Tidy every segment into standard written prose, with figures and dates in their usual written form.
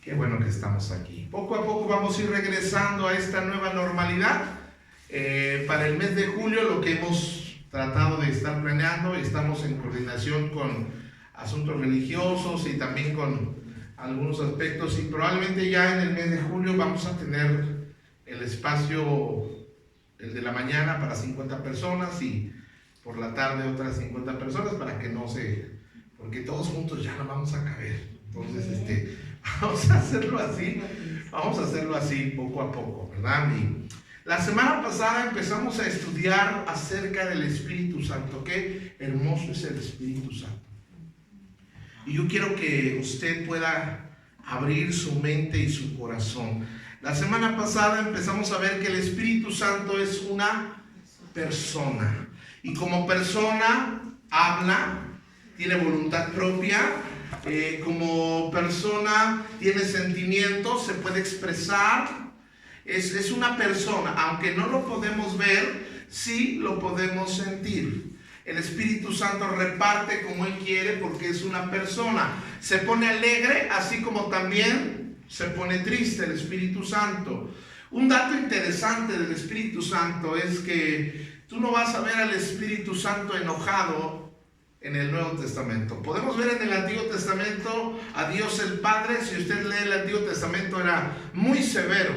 Qué bueno que estamos aquí. Poco a poco vamos a ir regresando a esta nueva normalidad. Para el mes de julio, lo que hemos tratado de estar planeando, estamos en coordinación con asuntos religiosos y también con algunos aspectos, y probablemente ya en el mes de julio vamos a tener el espacio, el de la mañana para 50 personas y por la tarde otras 50 personas, para que no se, porque todos juntos ya no vamos a caber. Entonces vamos a hacerlo así poco a poco, ¿verdad? Y la semana pasada empezamos a estudiar acerca del Espíritu Santo. Qué hermoso es el Espíritu Santo. Y yo quiero que usted pueda abrir su mente y su corazón. La semana pasada empezamos a ver que el Espíritu Santo es una persona. Y como persona habla, tiene voluntad propia, como persona tiene sentimientos, se puede expresar. Es una persona, aunque no lo podemos ver, sí lo podemos sentir. El Espíritu Santo reparte como Él quiere porque es una persona. Se pone alegre, así como también se pone triste el Espíritu Santo. Un dato interesante del Espíritu Santo es que tú no vas a ver al Espíritu Santo enojado en el Nuevo Testamento. Podemos ver en el Antiguo Testamento a Dios el Padre. Si usted lee el Antiguo Testamento, era muy severo.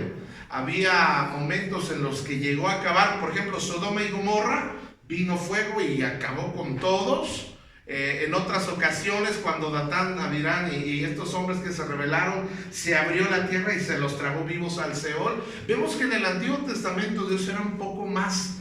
Había momentos en los que llegó a acabar, por ejemplo, Sodoma y Gomorra. Vino fuego y acabó con todos. En otras ocasiones, cuando Datán, Abirán y estos hombres que se rebelaron, se abrió la tierra y se los tragó vivos al Seol. Vemos que en el Antiguo Testamento Dios era un poco más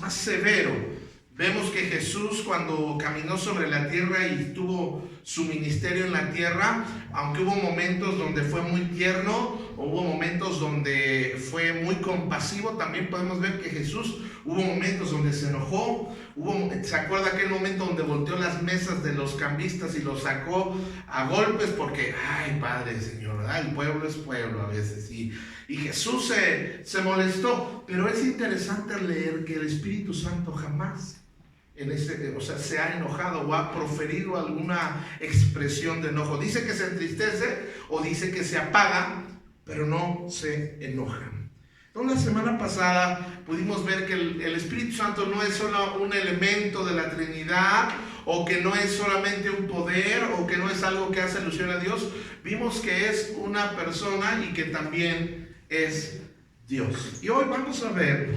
severo. Vemos que Jesús, cuando caminó sobre la tierra y tuvo su ministerio en la tierra, aunque hubo momentos donde fue muy tierno, hubo momentos donde fue muy compasivo, también podemos ver que Jesús hubo momentos donde se enojó. ¿Se acuerda aquel momento donde volteó las mesas de los cambistas y los sacó a golpes? Porque, ay, Padre, Señor, ¿verdad? El pueblo es pueblo a veces. Y Jesús se molestó. Pero es interesante leer que el Espíritu Santo jamás se ha enojado o ha proferido alguna expresión de enojo. Dice que se entristece o dice que se apaga, pero no se enoja. Entonces, la semana pasada pudimos ver que el Espíritu Santo no es solo un elemento de la Trinidad, o que no es solamente un poder, o que no es algo que hace alusión a Dios. Vimos que es una persona y que también es Dios. Y hoy vamos a ver,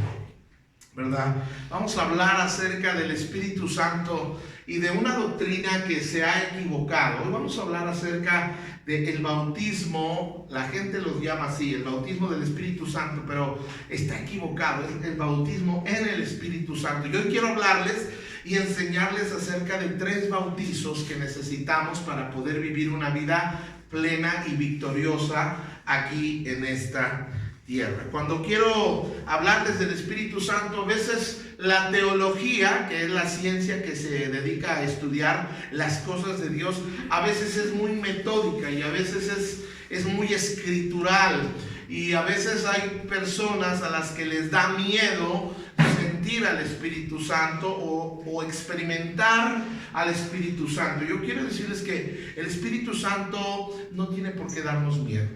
¿verdad? Vamos a hablar acerca del Espíritu Santo y de una doctrina que se ha equivocado. Hoy vamos a hablar acerca del bautismo. La gente los llama así, el bautismo del Espíritu Santo, pero está equivocado. Es el bautismo en el Espíritu Santo. Y hoy quiero hablarles y enseñarles acerca de 3 bautizos que necesitamos para poder vivir una vida plena y victoriosa aquí en esta tierra. Cuando quiero hablarles del Espíritu Santo, a veces la teología, que es la ciencia que se dedica a estudiar las cosas de Dios, a veces es muy metódica y a veces es muy escritural, y a veces hay personas a las que les da miedo sentir al Espíritu Santo o experimentar al Espíritu Santo. Yo quiero decirles que el Espíritu Santo no tiene por qué darnos miedo.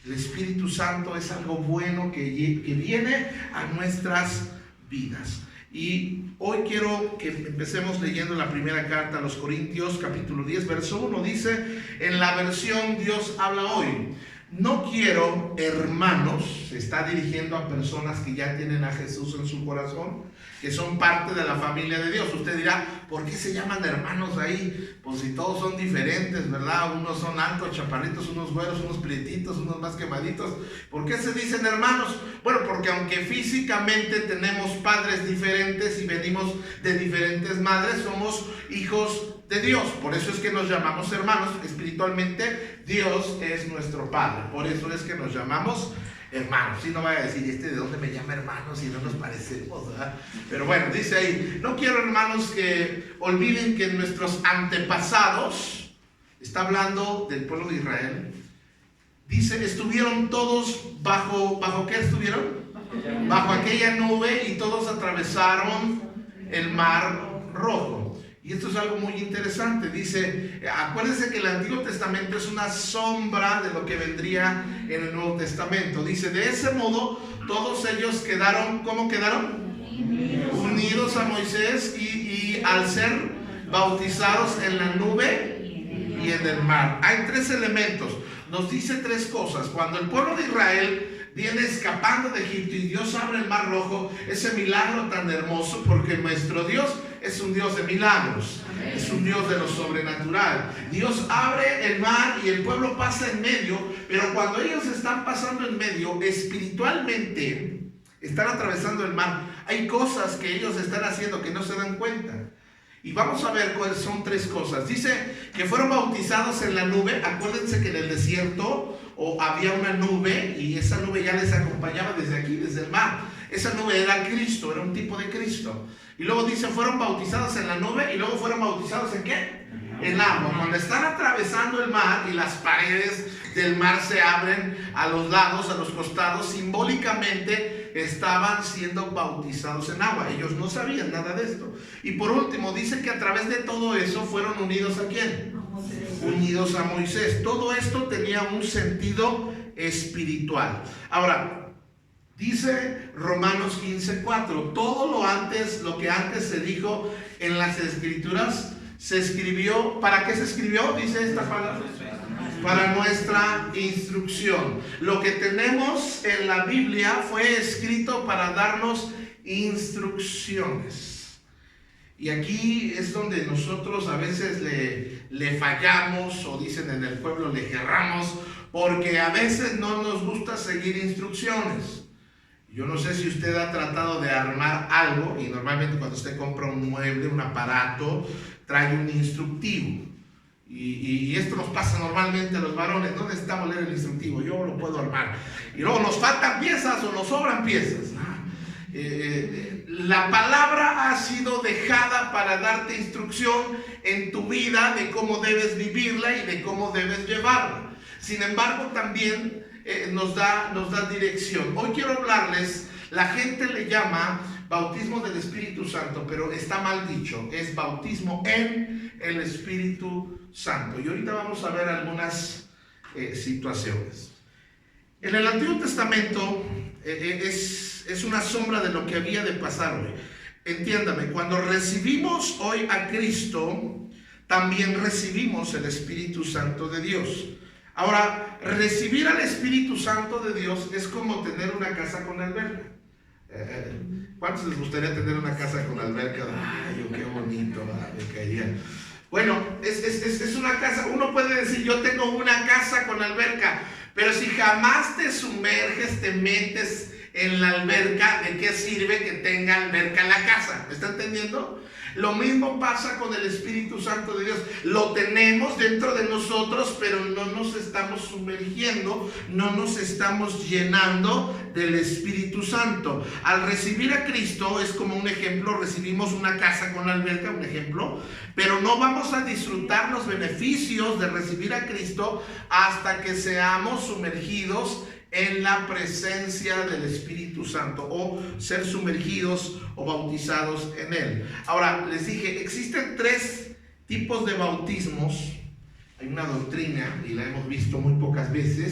El Espíritu Santo es algo bueno que viene a nuestras vidas. Y hoy quiero que empecemos leyendo la primera carta a los Corintios, capítulo 10, verso 1. Dice en la versión Dios habla hoy: no quiero, hermanos, se está dirigiendo a personas que ya tienen a Jesús en su corazón, que son parte de la familia de Dios. Usted dirá, ¿por qué se llaman hermanos ahí? Pues si todos son diferentes, ¿verdad? Unos son altos, chaparritos, unos güeros, unos prietitos, unos más quemaditos. ¿Por qué se dicen hermanos? Bueno, porque aunque físicamente tenemos padres diferentes y venimos de diferentes madres, somos hijos de Dios. Por eso es que nos llamamos hermanos. Espiritualmente Dios es nuestro Padre. Por eso es que nos llamamos hermanos. Si no vaya a decir, ¿de dónde me llama hermanos si no nos parecemos, ¿verdad? Pero bueno, dice ahí: no quiero, hermanos, que olviden que nuestros antepasados, está hablando del pueblo de Israel, dice, estuvieron todos ¿bajo qué estuvieron? Bajo aquella nube, y todos atravesaron el mar Rojo. Y esto es algo muy interesante. Dice, acuérdense que el Antiguo Testamento es una sombra de lo que vendría en el Nuevo Testamento. Dice, de ese modo todos ellos quedaron, ¿cómo quedaron? Unidos a Moisés y al ser bautizados en la nube y en el mar. Hay tres elementos. Nos dice tres cosas. Cuando el pueblo de Israel viene escapando de Egipto y Dios abre el mar rojo, ese milagro tan hermoso, porque nuestro Dios es un Dios de milagros. Amén. Es un Dios de lo sobrenatural. Dios abre el mar y el pueblo pasa en medio, pero cuando ellos están pasando en medio, espiritualmente están atravesando el mar. Hay cosas que ellos están haciendo que no se dan cuenta. Y vamos a ver cuáles son tres cosas. Dice que fueron bautizados en la nube. Acuérdense que en el desierto había una nube y esa nube ya les acompañaba desde aquí, desde el mar. Esa nube era Cristo, era un tipo de Cristo. Y luego dice, fueron bautizados en la nube y luego fueron bautizados ¿en qué? En agua. Cuando están atravesando el mar y las paredes del mar se abren a los lados, a los costados, simbólicamente estaban siendo bautizados en agua. Ellos no sabían nada de esto. Y por último, dice que a través de todo eso fueron unidos ¿a quién? Unidos a Moisés. Todo esto tenía un sentido espiritual. Ahora, dice Romanos 15:4, todo lo que antes se dijo en las escrituras se escribió. ¿Para qué se escribió? Dice esta palabra. Para nuestra instrucción. Lo que tenemos en la Biblia fue escrito para darnos instrucciones. Y aquí es donde nosotros a veces le fallamos, o dicen en el pueblo, le erramos, porque a veces no nos gusta seguir instrucciones. Yo no sé si usted ha tratado de armar algo, y normalmente cuando usted compra un mueble, un aparato, trae un instructivo. Y esto nos pasa normalmente a los varones, no necesitamos leer el instructivo, yo lo puedo armar. Y luego nos faltan piezas o nos sobran piezas. La palabra ha sido dejada para darte instrucción en tu vida de cómo debes vivirla y de cómo debes llevarla. Sin embargo, también nos da dirección. Hoy quiero hablarles, la gente le llama bautismo del Espíritu Santo, pero está mal dicho, es bautismo en el Espíritu Santo. Y ahorita vamos a ver algunas situaciones. En el Antiguo Testamento es una sombra de lo que había de pasar hoy. Entiéndame, cuando recibimos hoy a Cristo, también recibimos el Espíritu Santo de Dios. Ahora, recibir al Espíritu Santo de Dios es como tener una casa con alberca. ¿Cuántos les gustaría tener una casa con alberca? Ay, qué bonito, me caería. Bueno, es una casa. Uno puede decir, yo tengo una casa con alberca, pero si jamás te sumerges, te metes en la alberca, ¿de qué sirve que tenga alberca en la casa? ¿Me está entendiendo? Lo mismo pasa con el Espíritu Santo de Dios. Lo tenemos dentro de nosotros, pero no nos estamos sumergiendo, no nos estamos llenando del Espíritu Santo. Al recibir a Cristo es como un ejemplo, recibimos una casa con alberca, un ejemplo, pero no vamos a disfrutar los beneficios de recibir a Cristo hasta que seamos sumergidos en la presencia del Espíritu Santo, o ser sumergidos o bautizados en Él. Ahora, les dije, existen tres tipos de bautismos. Hay una doctrina, y la hemos visto muy pocas veces,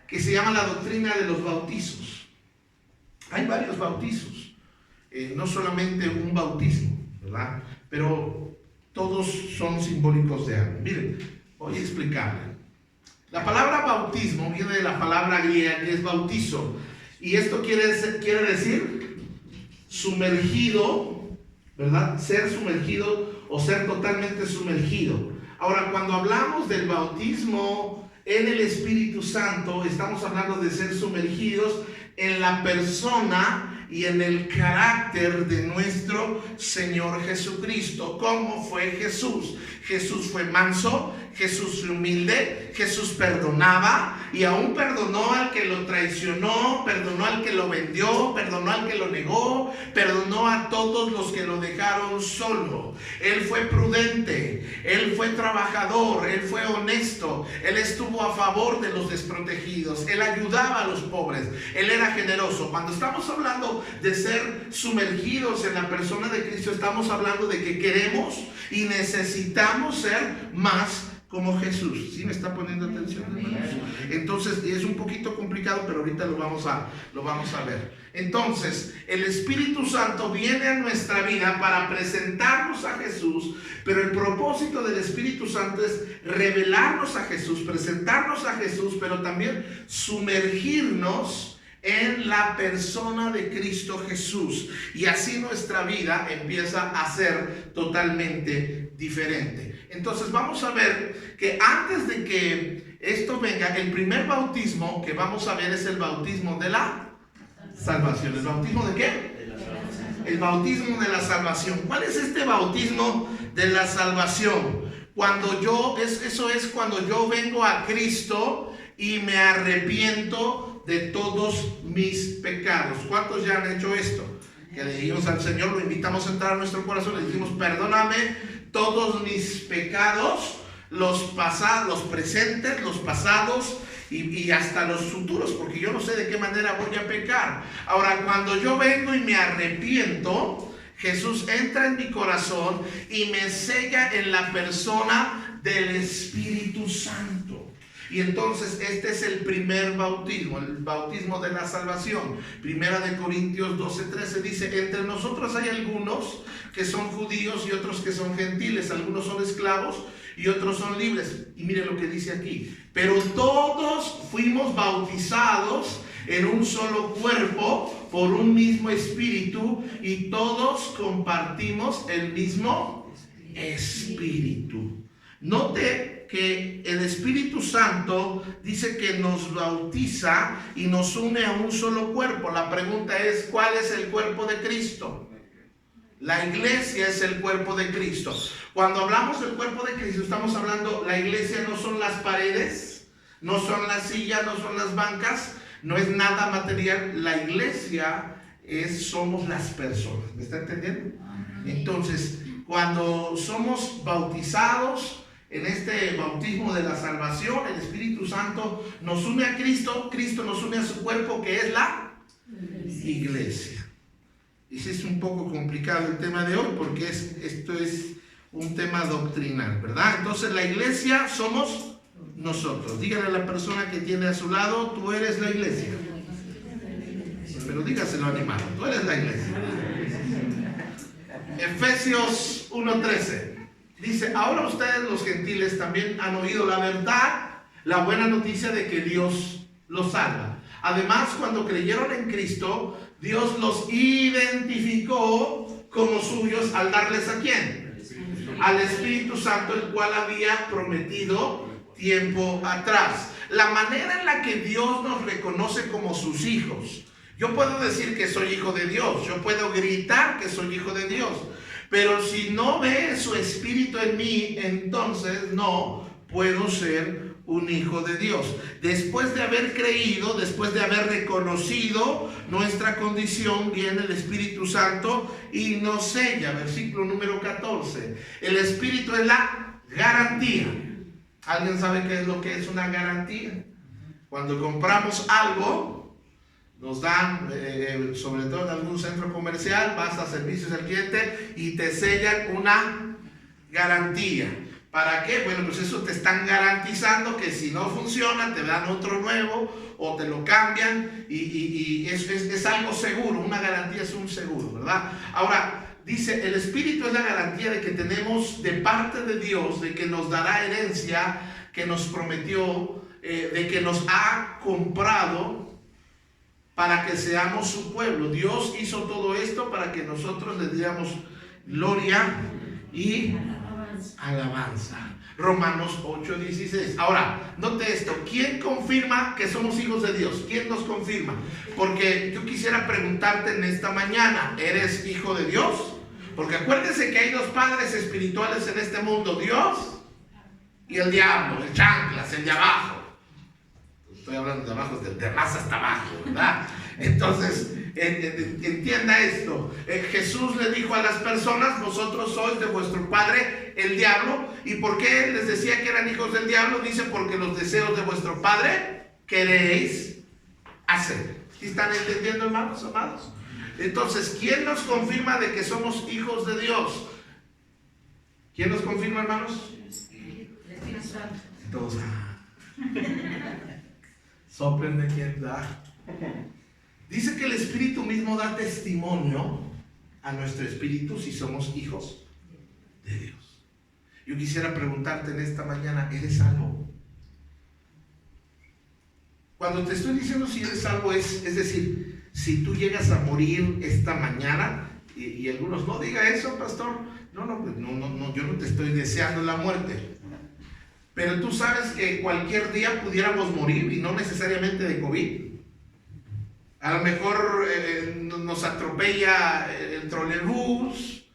que se llama la doctrina de los bautizos. Hay varios bautizos, no solamente un bautismo, ¿verdad? Pero todos son simbólicos de algo. Miren, voy a explicarle. La palabra bautismo viene de la palabra griega que es bautizo, y esto quiere decir sumergido, ¿verdad? Ser sumergido o ser totalmente sumergido. Ahora, cuando hablamos del bautismo en el Espíritu Santo, estamos hablando de ser sumergidos en la persona y en el carácter de nuestro Señor Jesucristo. ¿Cómo fue Jesús? Jesús fue manso, Jesús fue humilde, Jesús perdonaba y aún perdonó al que lo traicionó, perdonó al que lo vendió, perdonó al que lo negó, perdonó a todos los que lo dejaron solo. Él fue prudente, él fue trabajador, él fue honesto, él estuvo a favor de los desprotegidos, él ayudaba a los pobres, él era generoso. Cuando estamos hablando de ser sumergidos en la persona de Cristo, estamos hablando de que queremos y necesitamos ser más como Jesús. ¿Sí me está poniendo atención, hermanos? Entonces, es un poquito complicado, pero ahorita lo vamos a ver. Entonces, el Espíritu Santo viene a nuestra vida para presentarnos a Jesús, pero el propósito del Espíritu Santo es revelarnos a Jesús, presentarnos a Jesús, pero también sumergirnos en la persona de Cristo Jesús. Y así nuestra vida empieza a ser totalmente diferente. Entonces vamos a ver que antes de que esto venga, el primer bautismo que vamos a ver es el bautismo de la salvación. ¿El bautismo de qué? El bautismo de la salvación. ¿Cuál es este bautismo de la salvación? Eso es cuando yo vengo a Cristo y me arrepiento de todos mis pecados. ¿Cuántos ya han hecho esto? Que le dijimos al Señor, lo invitamos a entrar a nuestro corazón, le dijimos, perdóname todos mis pecados, los pasados, los presentes, los pasados y hasta los futuros, porque yo no sé de qué manera voy a pecar. Ahora, cuando yo vengo y me arrepiento, Jesús entra en mi corazón y me sella en la persona del Espíritu Santo. Y entonces este es el primer bautismo, el bautismo de la salvación. Primera de Corintios 12:13 dice, entre nosotros hay algunos que son judíos y otros que son gentiles, algunos son esclavos y otros son libres. Y mire lo que dice aquí, pero todos fuimos bautizados en un solo cuerpo por un mismo espíritu y todos compartimos el mismo espíritu. Note que el Espíritu Santo dice que nos bautiza y nos une a un solo cuerpo. La pregunta es, ¿cuál es el cuerpo de Cristo? La iglesia es el cuerpo de Cristo. Cuando hablamos del cuerpo de Cristo, estamos hablando, la iglesia no son las paredes, no son las sillas, no son las bancas, no es nada material. La iglesia somos las personas. ¿Me está entendiendo? Entonces, cuando somos bautizados en este bautismo de la salvación, el Espíritu Santo nos une a Cristo, Cristo nos une a su cuerpo, que es la iglesia. Y sí es un poco complicado el tema de hoy, porque esto es un tema doctrinal, ¿verdad? Entonces la iglesia somos nosotros. Dígale a la persona que tiene a su lado, tú eres la iglesia. Pero dígaselo animado, tú eres la iglesia. Efesios 1:13 dice, ahora ustedes los gentiles también han oído la verdad, la buena noticia de que Dios los salva. Además, cuando creyeron en Cristo, Dios los identificó como suyos al darles ¿a quién? Al Espíritu Santo, el cual había prometido tiempo atrás. La manera en la que Dios nos reconoce como sus hijos. Yo puedo decir que soy hijo de Dios, yo puedo gritar que soy hijo de Dios, pero si no ve su Espíritu en mí, entonces no puedo ser un hijo de Dios. Después de haber creído, después de haber reconocido nuestra condición, viene el Espíritu Santo y nos sella. Versículo número 14. El Espíritu es la garantía. ¿Alguien sabe qué es lo que es una garantía? Cuando compramos algo, nos dan, sobre todo en algún centro comercial, vas a servicios al cliente y te sellan una garantía. ¿Para qué? Bueno, pues eso te están garantizando que si no funciona, te dan otro nuevo o te lo cambian y es algo seguro. Una garantía es un seguro, ¿verdad? Ahora, dice, el Espíritu es la garantía de que tenemos de parte de Dios, de que nos dará herencia, que nos prometió, de que nos ha comprado para que seamos su pueblo. Dios hizo todo esto para que nosotros le diéramos gloria y alabanza. Romanos 8:16. Ahora, note esto. ¿Quién confirma que somos hijos de Dios? ¿Quién nos confirma? Porque yo quisiera preguntarte en esta mañana, ¿eres hijo de Dios? Porque acuérdense que hay dos padres espirituales en este mundo, Dios Y el diablo, el chanclas, el de abajo. Estoy hablando de abajo, de más hasta abajo, ¿verdad? Entonces, entienda esto. Jesús le dijo a las personas: vosotros sois de vuestro padre el diablo. ¿Y por qué les decía que eran hijos del diablo? Dice: porque los deseos de vuestro padre queréis hacer. ¿Sí están entendiendo, hermanos amados? Entonces, ¿quién nos confirma de que somos hijos de Dios? ¿Quién nos confirma, hermanos? El Espíritu Santo. Todos. Soplen de quien da. Dice que el Espíritu mismo da testimonio a nuestro espíritu si somos hijos de Dios. Yo quisiera preguntarte en esta mañana: ¿eres salvo? Cuando te estoy diciendo si eres salvo, es decir, si tú llegas a morir esta mañana, y algunos: no diga eso, pastor. No, yo no te estoy deseando la muerte. Pero tú sabes que cualquier día pudiéramos morir, y no necesariamente de COVID. A lo mejor nos atropella el trolebús,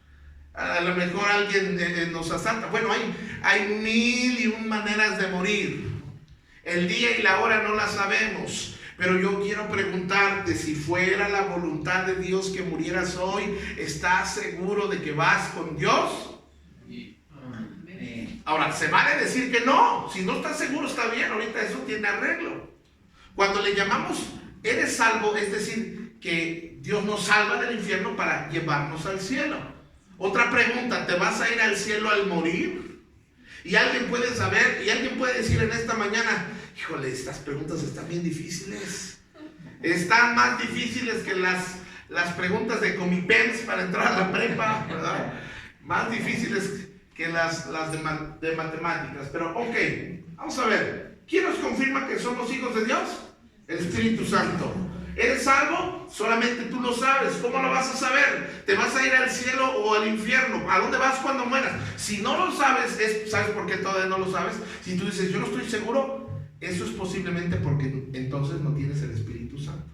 a lo mejor alguien nos asalta. Bueno, hay 1001 maneras de morir. El día y la hora no la sabemos. Pero yo quiero preguntarte: si fuera la voluntad de Dios que murieras hoy, ¿estás seguro de que vas con Dios? Ahora, se vale decir que no. Si no estás seguro, está bien, ahorita eso tiene arreglo. Cuando le llamamos eres salvo, es decir, que Dios nos salva del infierno para llevarnos al cielo. Otra pregunta: ¿te vas a ir al cielo al morir? Y alguien puede saber, y alguien puede decir en esta mañana: híjole, estas preguntas están bien difíciles. Están más difíciles que las preguntas de Comipens para entrar a la prepa, ¿verdad? Más difíciles que las de matemáticas. Pero ok, vamos a ver. ¿Quién nos confirma que somos hijos de Dios? El Espíritu Santo. ¿Eres salvo? Solamente tú lo sabes. ¿Cómo lo vas a saber? ¿Te vas a ir al cielo o al infierno? ¿A dónde vas cuando mueras? Si no lo sabes, ¿sabes por qué todavía no lo sabes? Si tú dices: yo no estoy seguro, eso es posiblemente porque entonces no tienes el Espíritu Santo.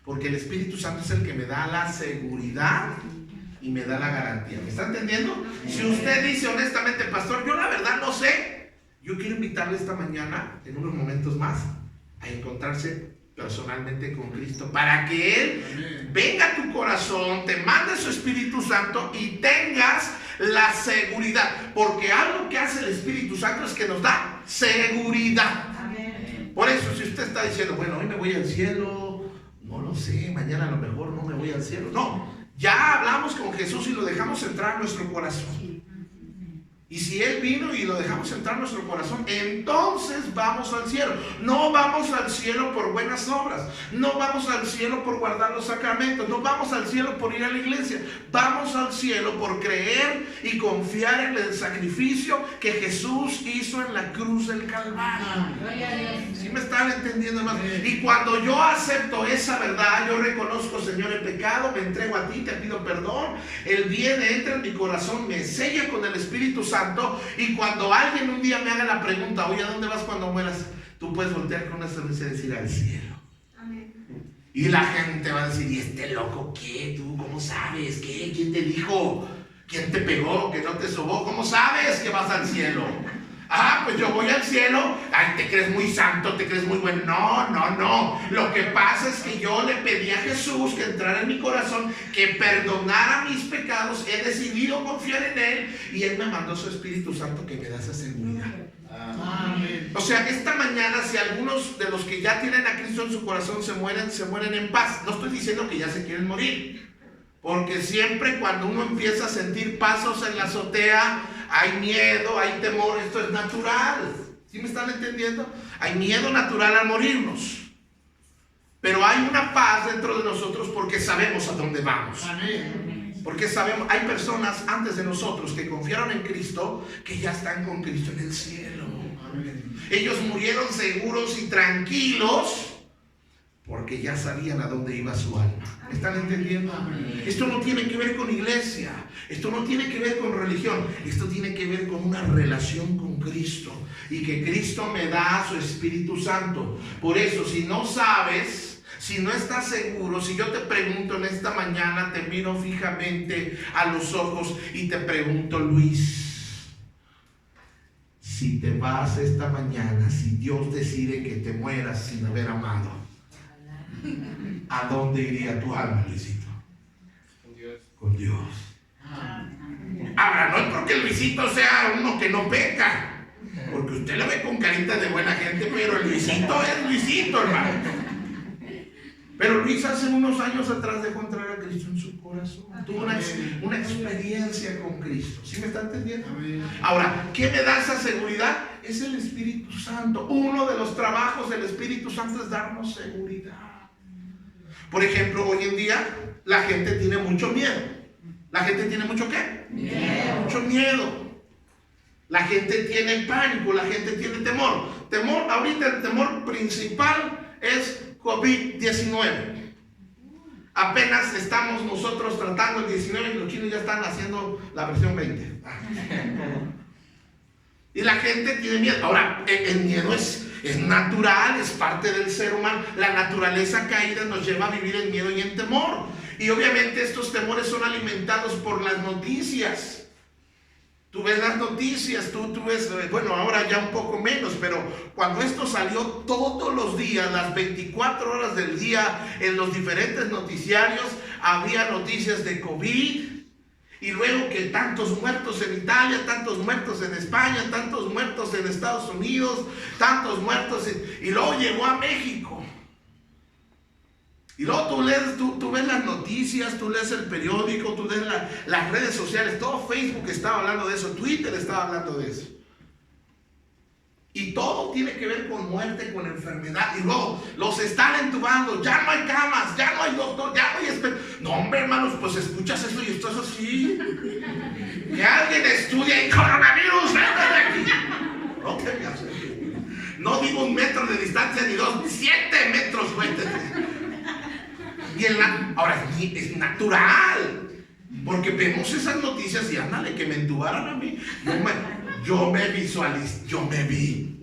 Porque el Espíritu Santo es el que me da la seguridad y me da la garantía. ¿Me está entendiendo? Si usted dice honestamente: pastor, yo la verdad no sé, yo quiero invitarle esta mañana, en unos momentos más, a encontrarse personalmente con Cristo, para que Él venga a tu corazón, te mande su Espíritu Santo y tengas la seguridad. Porque algo que hace el Espíritu Santo es que nos da seguridad. Por eso, si usted está diciendo: bueno, hoy me voy al cielo, no lo sé, mañana a lo mejor no me voy al cielo. No, ya hablamos con Jesús y lo dejamos entrar a nuestro corazón. Y si Él vino y lo dejamos entrar en nuestro corazón, entonces vamos al cielo. No vamos al cielo por buenas obras. No vamos al cielo por guardar los sacramentos. No vamos al cielo por ir a la iglesia. Vamos al cielo por creer y confiar en el sacrificio que Jesús hizo en la cruz del Calvario. ¿Sí me están entendiendo, hermano? Y cuando yo acepto esa verdad, yo reconozco: Señor, he pecado, me entrego a ti, te pido perdón. Él viene, entra en mi corazón, me sella con el Espíritu Santo. Y cuando alguien un día me haga la pregunta: oye, ¿a dónde vas cuando mueras? Tú puedes voltear con una sonrisa y decir: al cielo. Amén. Y la gente va a decir: ¿y este loco qué? ¿Tú cómo sabes? ¿Qué? ¿Quién te dijo? ¿Quién te pegó? ¿Que no te sobó? ¿Cómo sabes que vas al cielo? Ah, pues yo voy al cielo. Ay, te crees muy santo, te crees muy bueno. No. Lo que pasa es que yo le pedí a Jesús que entrara en mi corazón, que perdonara mis pecados. He decidido confiar en Él y Él me mandó su Espíritu Santo que me da esa seguridad. Amén. O sea, esta mañana, si algunos de los que ya tienen a Cristo en su corazón se mueren en paz. No estoy diciendo que ya se quieren morir, porque siempre cuando uno empieza a sentir pasos en la azotea, hay miedo, hay temor. Esto es natural. ¿Sí me están entendiendo? Hay miedo natural al morirnos. Pero hay una paz dentro de nosotros porque sabemos a dónde vamos. Amén. Porque sabemos, hay personas antes de nosotros que confiaron en Cristo, que ya están con Cristo en el cielo. Amén. Ellos murieron seguros y tranquilos porque ya sabían a dónde iba su alma. ¿Me están entendiendo? Amén. Esto no tiene que ver con iglesia. Esto no tiene que ver con religión. Esto tiene que ver con una relación con Cristo. Y que Cristo me da su Espíritu Santo. Por eso, si no sabes, si no estás seguro, si yo te pregunto en esta mañana, te miro fijamente a los ojos y te pregunto: Luis, si te vas esta mañana, si Dios decide que te mueras sin haber amado, ¿a dónde iría tu alma, Luisito? Con Dios. Con Dios. Ahora, no es porque Luisito sea uno que no peca, porque usted lo ve con carita de buena gente, pero el Luisito es Luisito, hermano. Pero Luis hace unos años atrás dejó entrar a Cristo en su corazón. Tuvo una experiencia con Cristo. ¿Sí me está entendiendo? Ahora, ¿qué me da esa seguridad? Es el Espíritu Santo. Uno de los trabajos del Espíritu Santo es darnos seguridad. Por ejemplo, hoy en día la gente tiene mucho miedo. ¿La gente tiene mucho qué? Miedo. Mucho miedo. La gente tiene pánico, la gente tiene temor. Ahorita el temor principal es COVID-19. Apenas estamos nosotros tratando el 19 y los chinos ya están haciendo la versión 20. Y la gente tiene miedo. Ahora, el miedo es natural, es parte del ser humano. La naturaleza caída nos lleva a vivir en miedo y en temor. Y obviamente estos temores son alimentados por las noticias. Tú ves las noticias, tú ves, bueno, ahora ya un poco menos, pero cuando esto salió todos los días, las 24 horas del día, en los diferentes noticiarios, había noticias de COVID, y luego que tantos muertos en Italia, tantos muertos en España, tantos muertos en Estados Unidos, tantos muertos, y luego llegó a México. Y luego tú ves las noticias, tú lees el periódico, tú lees las redes sociales, todo Facebook estaba hablando de eso, Twitter estaba hablando de eso. Y todo tiene que ver con muerte, con enfermedad. Y luego los están entubando, ya no hay camas, ya no hay doctor, ya no hay no, hombre, hermanos, pues escuchas eso y estás así. Que alguien estudie el coronavirus, vete de aquí. No te veas. No digo 1 metro de distancia ni 2, 7 metros, vete. Y ahora es natural, porque vemos esas noticias y ándale, que me entubaron a mí. Yo me visualicé, yo me vi.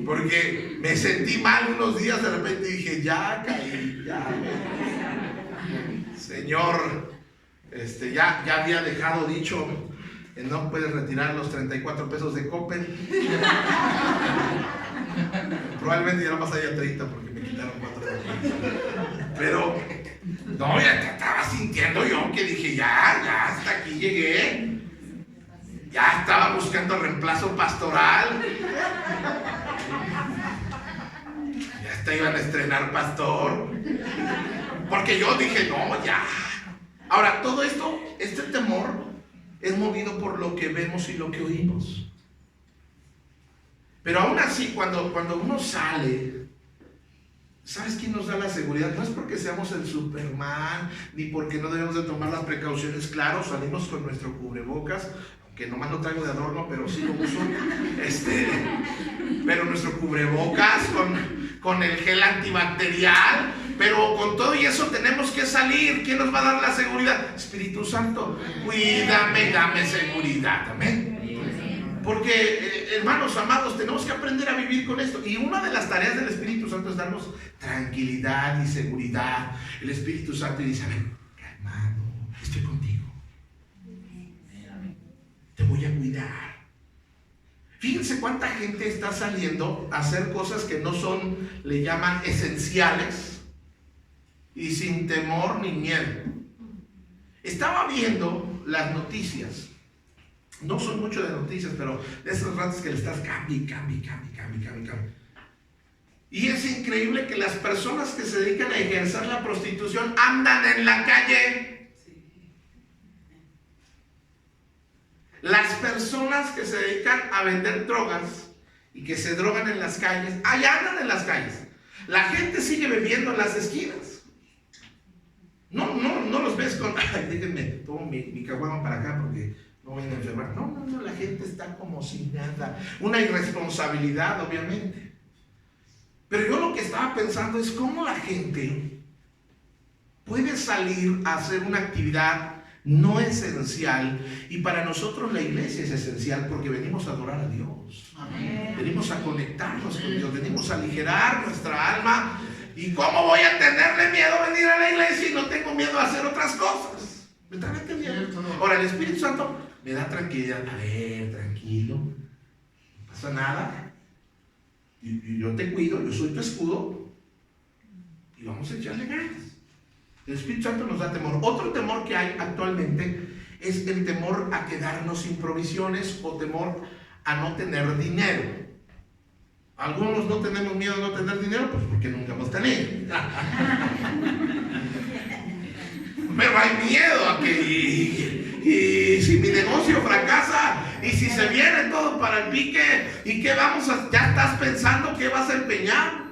Porque me sentí mal unos días, de repente dije, ya caí, Señor, ya había dejado dicho, no puedes retirar los 34 pesos de Coppel. Probablemente ya no más allá 30 porque me quitaron 4 pesos. Pero, no, ya estaba sintiendo yo que dije, ya, hasta aquí llegué. Ya estaba buscando reemplazo pastoral. Ya hasta iban a estrenar pastor. Porque yo dije, no, ya. Ahora, todo esto, este temor es movido por lo que vemos y lo que oímos. Pero aún así, cuando uno sale, ¿sabes quién nos da la seguridad? No es porque seamos el Superman, ni porque no debemos de tomar las precauciones. Claro, salimos con nuestro cubrebocas, aunque nomás lo traigo de adorno, pero sí lo uso. Pero nuestro cubrebocas con el gel antibacterial, pero con todo y eso tenemos que salir. ¿Quién nos va a dar la seguridad? Espíritu Santo, cuídame, dame seguridad. Amén. Porque, hermanos amados, tenemos que aprender a vivir con esto. Y una de las tareas del Espíritu Santo es darnos tranquilidad y seguridad. El Espíritu Santo dice, a ver, hermano, estoy contigo. Te voy a cuidar. Fíjense cuánta gente está saliendo a hacer cosas que no son, le llaman esenciales, y sin temor ni miedo. Estaba viendo las noticias. No son mucho de noticias, pero de esos ratos que le estás cambie. Y es increíble que las personas que se dedican a ejercer la prostitución andan en la calle. Las personas que se dedican a vender drogas y que se drogan en las calles, allá andan en las calles. La gente sigue bebiendo en las esquinas. No los ves con, ay, déjenme, tomo mi caguama para acá porque no voy a enfermar. No, la gente está como sin nada. Una irresponsabilidad, obviamente. Pero yo lo que estaba pensando es cómo la gente puede salir a hacer una actividad no esencial, y para nosotros la iglesia es esencial porque venimos a adorar a Dios. Amén. Venimos a conectarnos con Dios, venimos a aligerar nuestra alma. ¿Y cómo voy a tenerle miedo a venir a la iglesia y no tengo miedo a hacer otras cosas? ¿Me están entendiendo? Ahora, el Espíritu Santo me da tranquilidad. A ver, tranquilo, pasa nada. Y yo te cuido, yo soy tu escudo. Y vamos a echarle ganas. El Espíritu Santo nos da temor. Otro temor que hay actualmente es el temor a quedarnos sin provisiones o temor a no tener dinero. Algunos no tenemos miedo a no tener dinero, pues porque nunca hemos tenido. Pero hay miedo a que y si mi negocio fracasa y si se viene todo para el pique y qué vamos a, ya estás pensando qué vas a empeñar,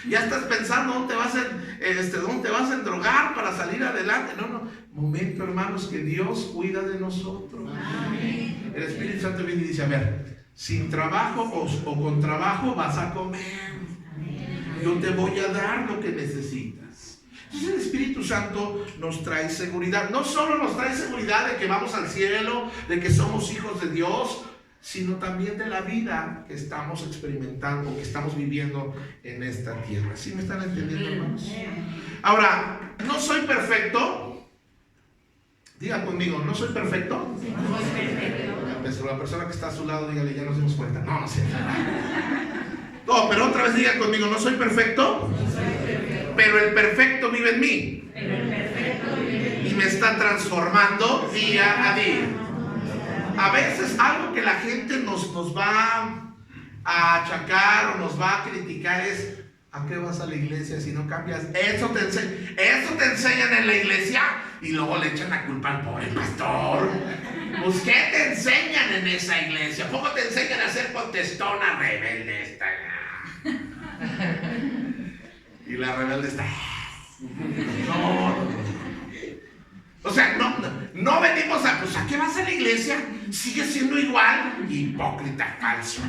ya estás pensando dónde te vas a endrogar para salir adelante. No, momento, hermanos, que Dios cuida de nosotros. Amén. El Espíritu Santo viene y dice, a ver, sin trabajo o con trabajo vas a comer. Yo te voy a dar lo que necesitas. Entonces el Espíritu Santo nos trae seguridad. No solo nos trae seguridad de que vamos al cielo, de que somos hijos de Dios, sino también de la vida que estamos experimentando, que estamos viviendo en esta tierra. ¿Sí me están entendiendo, hermanos? Ahora, no soy perfecto. Diga conmigo, ¿no soy perfecto? No soy perfecto. La persona que está a su lado, dígale, ya nos dimos cuenta. No sé. No, pero otra vez diga conmigo, ¿no soy perfecto? No soy perfecto. Pero el perfecto vive en mí. Y me está transformando día a día. A veces algo que la gente nos va a achacar o nos va a criticar es: ¿a qué vas a la iglesia si no cambias? Eso te enseñan en la iglesia y luego le echan la culpa al pobre pastor. Pues ¿qué te enseñan en esa iglesia? ¿A poco te enseñan a ser contestona, rebelde esta? Y la rebelde está. No. O sea, no venimos a, pues ¿a qué vas a la iglesia? Sigue siendo igual, hipócrita, falso.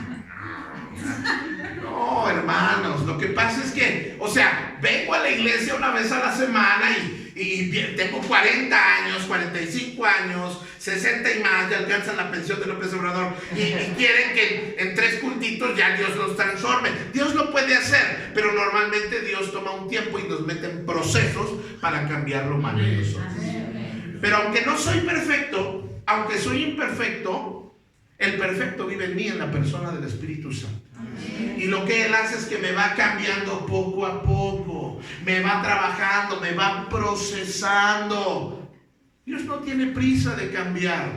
No, hermanos, lo que pasa es que, o sea, vengo a la iglesia una vez a la semana y tengo 40 años, 45 años, 60 y más, ya alcanzan la pensión de López Obrador y quieren que en 3 cultitos ya Dios los transforme. Dios lo puede hacer, pero normalmente Dios toma un tiempo y nos mete en procesos para cambiar lo malo de nosotros. Pero aunque no soy perfecto, aunque soy imperfecto, el perfecto vive en mí, en la persona del Espíritu Santo. Y lo que Él hace es que me va cambiando poco a poco, me va trabajando, me va procesando. Dios no tiene prisa de cambiar.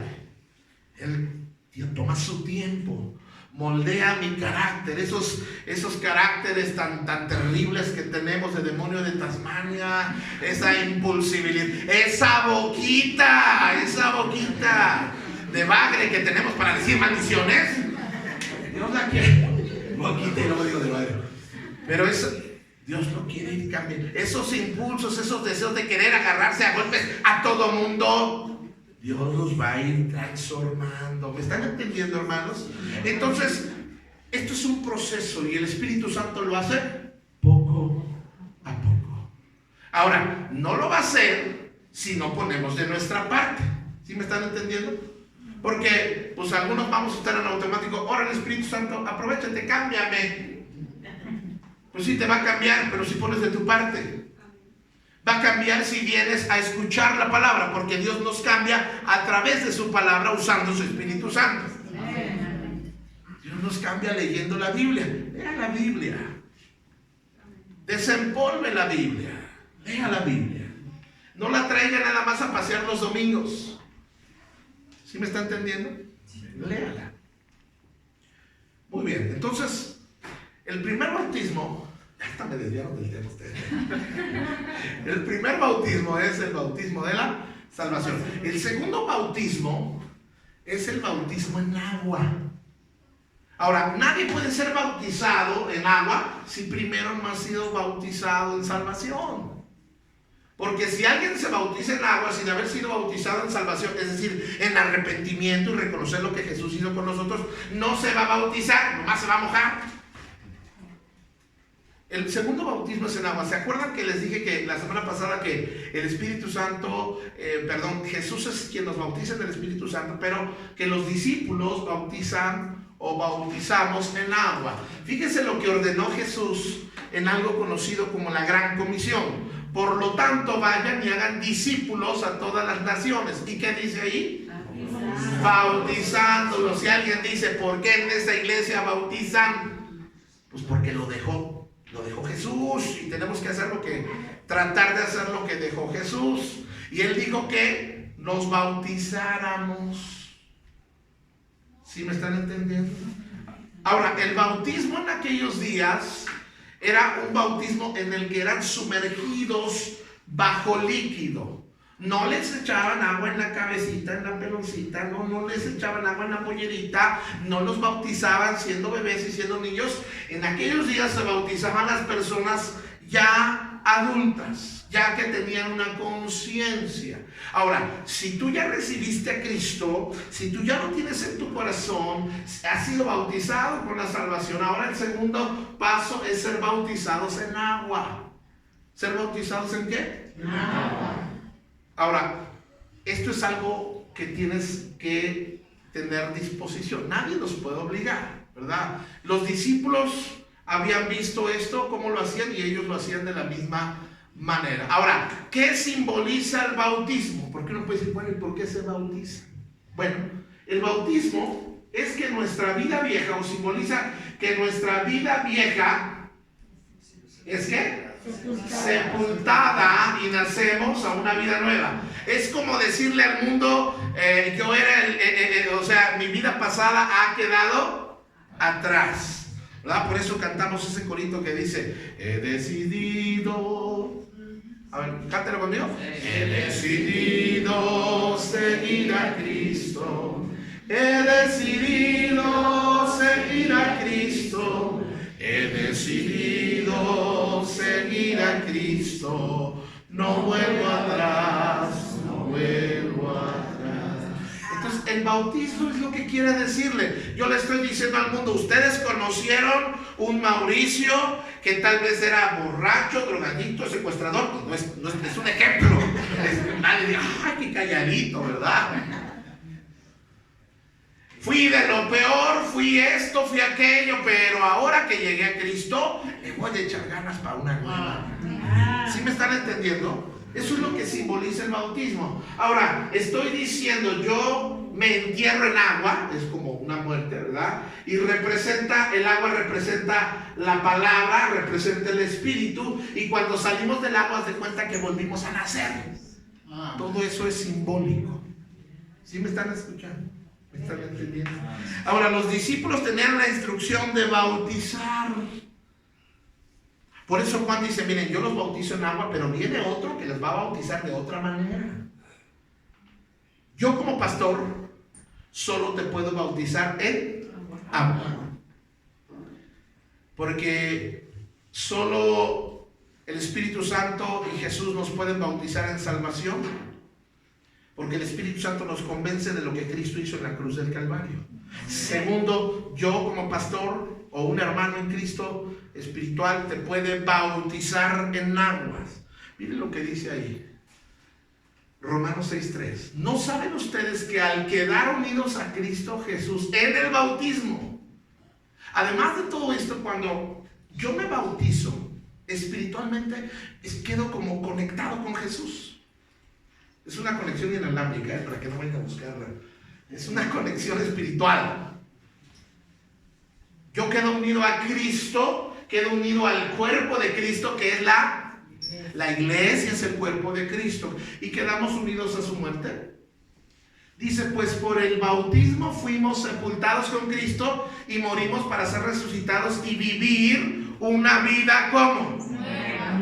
Él toma su tiempo, moldea mi carácter, esos caracteres tan terribles que tenemos de demonio de Tasmania, esa impulsividad, esa boquita de bagre que tenemos para decir maldiciones. Dios la quiere. Boquita y luego digo de bagre. Pero eso, Dios no quiere ir cambiando. Esos impulsos, esos deseos de querer agarrarse a golpes a todo mundo, Dios los va a ir transformando. ¿Me están entendiendo, hermanos? Entonces, esto es un proceso y el Espíritu Santo lo hace poco a poco. Ahora, no lo va a hacer si no ponemos de nuestra parte. ¿Sí me están entendiendo? Porque, pues algunos vamos a estar en automático. Ahora el Espíritu Santo, aprovechate, cámbiame. Pues sí, te va a cambiar, pero si pones de tu parte. Va a cambiar si vienes a escuchar la palabra, porque Dios nos cambia a través de su palabra usando su Espíritu Santo. Dios nos cambia leyendo la Biblia. Lea la Biblia. Desempolve la Biblia. Lea la Biblia. No la traiga nada más a pasear los domingos. ¿Sí me está entendiendo? Léala. Muy bien, entonces, el primer bautismo, hasta me desviaron del tema ustedes. El primer bautismo es el bautismo de la salvación. El segundo bautismo es el bautismo en agua. Ahora, nadie puede ser bautizado en agua si primero no ha sido bautizado en salvación. Porque si alguien se bautiza en agua sin haber sido bautizado en salvación, es decir, en arrepentimiento y reconocer lo que Jesús hizo con nosotros, no se va a bautizar, nomás se va a mojar. El segundo bautismo es en agua. ¿Se acuerdan que les dije que la semana pasada que el Espíritu Santo, Jesús es quien nos bautiza en el Espíritu Santo, pero que los discípulos bautizan o bautizamos en agua? Fíjense lo que ordenó Jesús en algo conocido como la Gran Comisión. Por lo tanto, vayan y hagan discípulos a todas las naciones. ¿Y qué dice ahí? bautizándolos. Si alguien dice, ¿por qué en esta iglesia bautizan? Pues porque lo dejó Jesús, y tenemos que tratar de hacer lo que dejó Jesús. Y él dijo que nos bautizáramos. ¿Sí me están entendiendo? Ahora, el bautismo en aquellos días era un bautismo en el que eran sumergidos bajo líquido. No les echaban agua en la cabecita, en la peloncita, no les echaban agua en la pollerita, no los bautizaban siendo bebés y siendo niños. En aquellos días se bautizaban las personas ya adultas, ya que tenían una conciencia. Ahora, si tú ya recibiste a Cristo, si tú ya lo tienes en tu corazón, has sido bautizado con la salvación, ahora el segundo paso es ser bautizados en agua. ¿Ser bautizados en qué? En agua. Ahora, esto es algo que tienes que tener disposición. Nadie los puede obligar, ¿verdad? Los discípulos habían visto esto, cómo lo hacían, y ellos lo hacían de la misma manera. Ahora, ¿qué simboliza el bautismo? Porque uno puede decir, bueno, ¿y por qué se bautiza? Bueno, el bautismo es que nuestra vida vieja, o simboliza que nuestra vida vieja es ¿qué? Sepultada, y nacemos a una vida nueva. Es como decirle al mundo, yo era mi vida pasada ha quedado atrás, ¿verdad? Por eso cantamos ese corito que dice, he decidido, a ver, cántalo conmigo. He decidido seguir a Cristo, he decidido seguir a Cristo, he decidido seguir a Cristo, no vuelvo atrás, no vuelvo atrás. Entonces el bautismo es lo que quiere decirle. Yo le estoy diciendo al mundo, ustedes conocieron un Mauricio que tal vez era borracho, drogadicto, secuestrador. Pues no es un ejemplo. Nadie dice, ay, qué calladito, ¿verdad? Fui de lo peor, fui esto, fui aquello, pero ahora que llegué a Cristo, le voy a echar ganas para una nueva. ¿Sí me están entendiendo? Eso es lo que simboliza el bautismo. Ahora, estoy diciendo, yo me entierro en agua, es como una muerte, ¿verdad? Y el agua representa la palabra, representa el espíritu, y cuando salimos del agua, se cuenta que volvimos a nacer. Todo eso es simbólico. ¿Sí me están escuchando? ¿Me están entendiendo? Ahora, los discípulos tenían la instrucción de bautizar. Por eso Juan dice, miren, yo los bautizo en agua, pero viene otro que les va a bautizar de otra manera. Yo como pastor solo te puedo bautizar en agua. Porque solo el Espíritu Santo y Jesús nos pueden bautizar en salvación. Porque el Espíritu Santo nos convence de lo que Cristo hizo en la cruz del Calvario. Segundo, yo como pastor o un hermano en Cristo espiritual te puede bautizar en aguas. Miren lo que dice ahí. Romanos 6:3. ¿No saben ustedes que al quedar unidos a Cristo Jesús en el bautismo, además de todo esto, cuando yo me bautizo espiritualmente, quedo como conectado con Jesús? Es una conexión inalámbrica, para que no vayan a buscarla. Es una conexión espiritual. Yo quedo unido a Cristo, quedo unido al cuerpo de Cristo, que es la iglesia, es el cuerpo de Cristo. Y quedamos unidos a su muerte. Dice, pues por el bautismo fuimos sepultados con Cristo y morimos para ser resucitados y vivir una vida como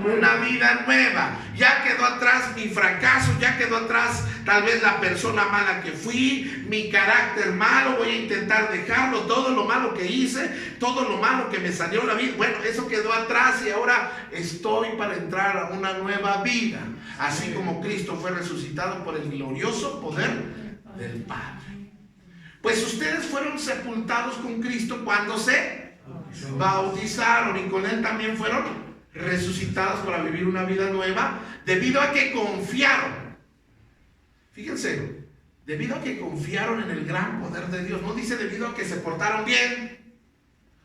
una vida nueva. Ya quedó atrás mi fracaso, ya quedó atrás tal vez la persona mala que fui, mi carácter malo, voy a intentar dejarlo, todo lo malo que hice, todo lo malo que me salió en la vida, bueno, eso quedó atrás y ahora estoy para entrar a una nueva vida, así como Cristo fue resucitado por el glorioso poder del Padre. Pues ustedes fueron sepultados con Cristo cuando se bautizaron, y con Él también fueron resucitados para vivir una vida nueva, debido a que confiaron. Fíjense, debido a que confiaron en el gran poder de Dios. No dice debido a que se portaron bien,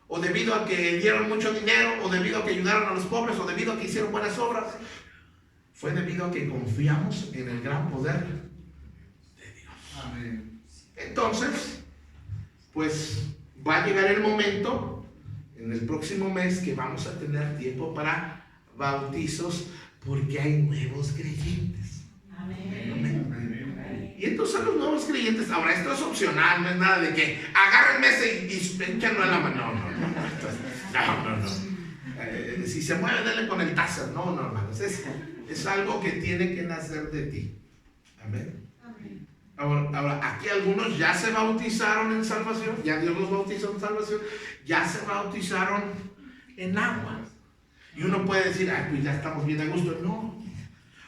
o debido a que dieron mucho dinero, o debido a que ayudaron a los pobres, o debido a que hicieron buenas obras. Fue debido a que confiamos en el gran poder de Dios. Amén. Entonces, pues va a llegar el momento en el próximo mes que vamos a tener tiempo para bautizos, porque hay nuevos creyentes. Amén. Y entonces a los nuevos creyentes, ahora esto es opcional, no es nada de que agárrenme ese y échenlo en la mano. No. Si se mueve, dale con el taza. No, hermanos, es algo que tiene que nacer de ti. Amén. Ahora, aquí algunos ya se bautizaron en salvación, ya Dios los bautizó en salvación, ya se bautizaron en agua. Y uno puede decir, pues ya estamos bien a gusto. No,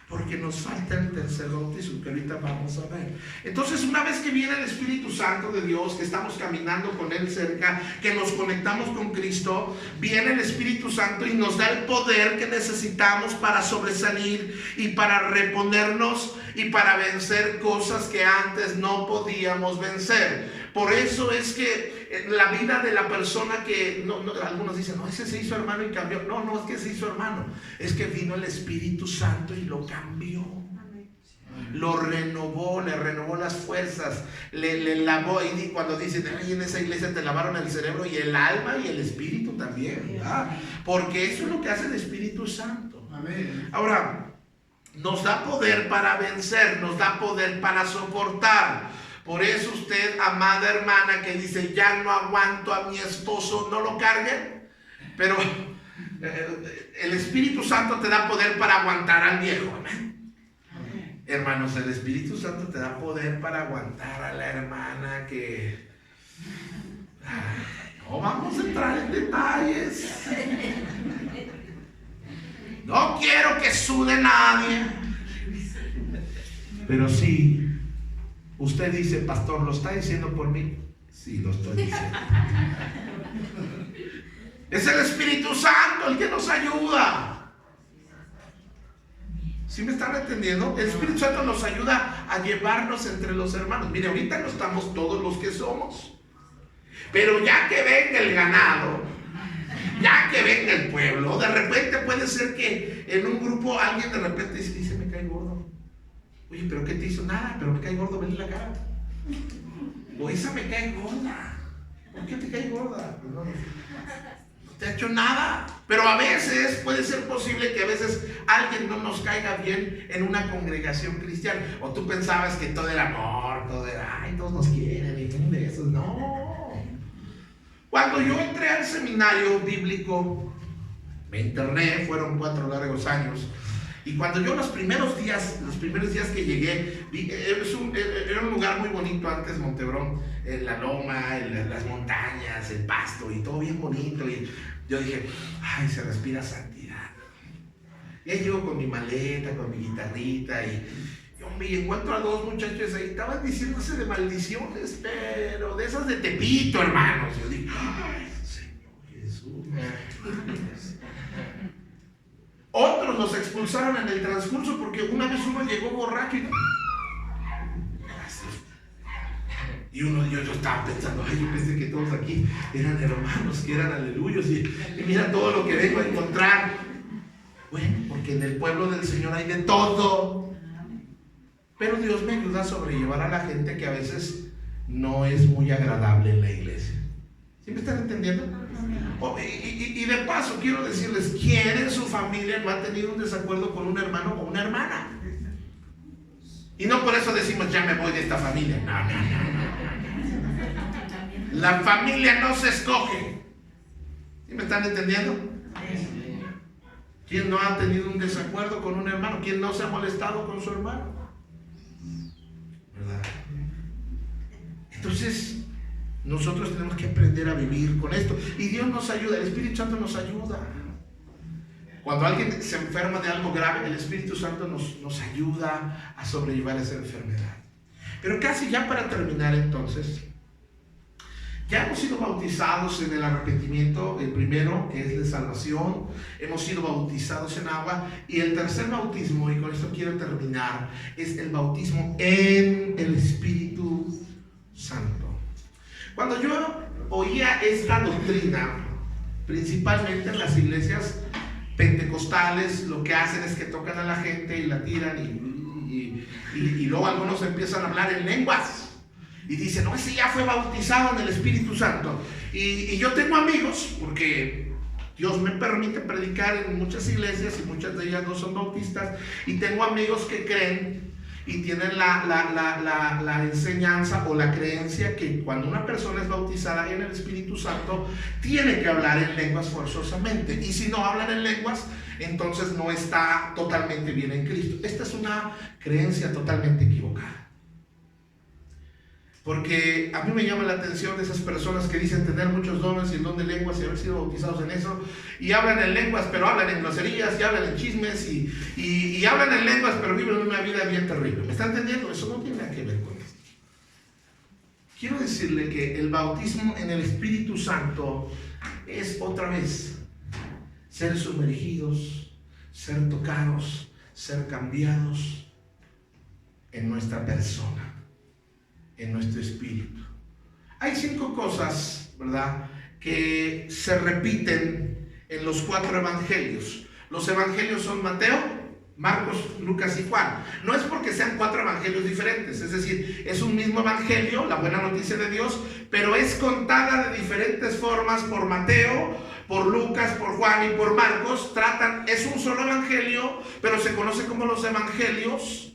porque nos falta el tercer bautismo, que ahorita vamos a ver. Entonces, una vez que viene el Espíritu Santo de Dios, que estamos caminando con Él cerca, que nos conectamos con Cristo, viene el Espíritu Santo y nos da el poder que necesitamos para sobresalir y para reponernos y para vencer cosas que antes no podíamos vencer. Por eso es que la vida de la persona que, algunos dicen, no, ese se hizo hermano y cambió. No es que se hizo hermano, es que vino el Espíritu Santo y lo cambió. Lo renovó, le renovó las fuerzas, le lavó. Y cuando dicen, ay, en esa iglesia te lavaron el cerebro y el alma y el espíritu también, ¿verdad? Porque eso es lo que hace el Espíritu Santo. Amén. Ahora, nos da poder para vencer, nos da poder para soportar. Por eso usted, amada hermana, que dice, ya no aguanto a mi esposo, no lo carguen. Pero el Espíritu Santo te da poder para aguantar al viejo. Amén. Hermanos, el Espíritu Santo te da poder para aguantar a la hermana que... no vamos a entrar en detalles. No quiero que sude nadie. Pero sí, usted dice, pastor, ¿lo está diciendo por mí? Sí, lo estoy diciendo. Es el Espíritu Santo el que nos ayuda. ¿Sí me están entendiendo? El Espíritu Santo nos ayuda a llevarnos entre los hermanos. Mire, ahorita no estamos todos los que somos. Pero ya que venga el ganado, ya que venga el pueblo, de repente puede ser que en un grupo alguien de repente dice, me cae gordo. Oye, ¿pero qué te hizo? Nada, pero me cae gordo, vele la cara. O esa me cae gorda. ¿Por qué te cae gorda? Pues no te ha hecho nada. Pero a veces puede ser posible que a veces alguien no nos caiga bien en una congregación cristiana. O tú pensabas que todo era amor, todo era, ay, todos nos quieren, y fin de esos. No. Cuando yo entré al seminario bíblico, me interné, fueron 4 largos años. Y cuando yo los primeros días que llegué, era un lugar muy bonito antes, Montebrón, la loma, las montañas, el pasto y todo bien bonito. Y yo dije, ay, se respira santidad. Y ahí llego con mi maleta, con mi guitarrita y encuentro a 2 muchachos ahí, estaban diciéndose de maldiciones, pero de esas de Tepito, hermanos. Yo dije, ay, Señor Jesús. Otros los expulsaron en el transcurso porque una vez uno llegó borracho y yo estaba pensando, ay, yo pensé que todos aquí eran hermanos, que eran aleluyos y mira todo lo que vengo a encontrar. Bueno, porque en el pueblo del Señor hay de todo. Pero Dios me ayuda a sobrellevar a la gente que a veces no es muy agradable en la iglesia. ¿Sí me están entendiendo? Y de paso quiero decirles, ¿quién en su familia no ha tenido un desacuerdo con un hermano o una hermana? Y no por eso decimos, ya me voy de esta familia. No. La familia no se escoge. ¿Sí me están entendiendo? ¿Quién no ha tenido un desacuerdo con un hermano? ¿Quién no se ha molestado con su hermano? ¿Verdad? Entonces, nosotros tenemos que aprender a vivir con esto. Y Dios nos ayuda, el Espíritu Santo nos ayuda. Cuando alguien se enferma de algo grave, el Espíritu Santo nos ayuda a sobrellevar esa enfermedad. Pero casi ya para terminar entonces, ya hemos sido bautizados en el arrepentimiento, el primero que es de salvación, hemos sido bautizados en agua, y el tercer bautismo, y con esto quiero terminar, es el bautismo en el Espíritu Santo. Cuando yo oía esta doctrina, principalmente en las iglesias pentecostales, lo que hacen es que tocan a la gente y la tiran y luego algunos empiezan a hablar en lenguas. y dice, no, ese ya fue bautizado en el Espíritu Santo. Y yo tengo amigos, porque Dios me permite predicar en muchas iglesias y muchas de ellas no son bautistas, y tengo amigos que creen y tienen la enseñanza o la creencia que cuando una persona es bautizada en el Espíritu Santo tiene que hablar en lenguas forzosamente, y si no hablan en lenguas entonces no está totalmente bien en Cristo. Esta es una creencia totalmente equivocada, porque a mí me llama la atención de esas personas que dicen tener muchos dones y el don de lenguas y haber sido bautizados en eso, y hablan en lenguas, pero hablan en groserías, y hablan en chismes, y hablan en lenguas, pero viven una vida bien terrible. ¿Me está entendiendo? Eso no tiene nada que ver con esto. Quiero decirle que el bautismo en el Espíritu Santo es otra vez ser sumergidos, ser tocados, ser cambiados en nuestra persona, en nuestro espíritu. Hay 5 cosas, ¿verdad?, que se repiten en los 4 evangelios. Los evangelios son Mateo, Marcos, Lucas y Juan. No es porque sean 4 evangelios diferentes, es decir, es un mismo evangelio, la buena noticia de Dios, pero es contada de diferentes formas por Mateo, por Lucas, por Juan y por Marcos. Es un solo evangelio, pero se conoce como los evangelios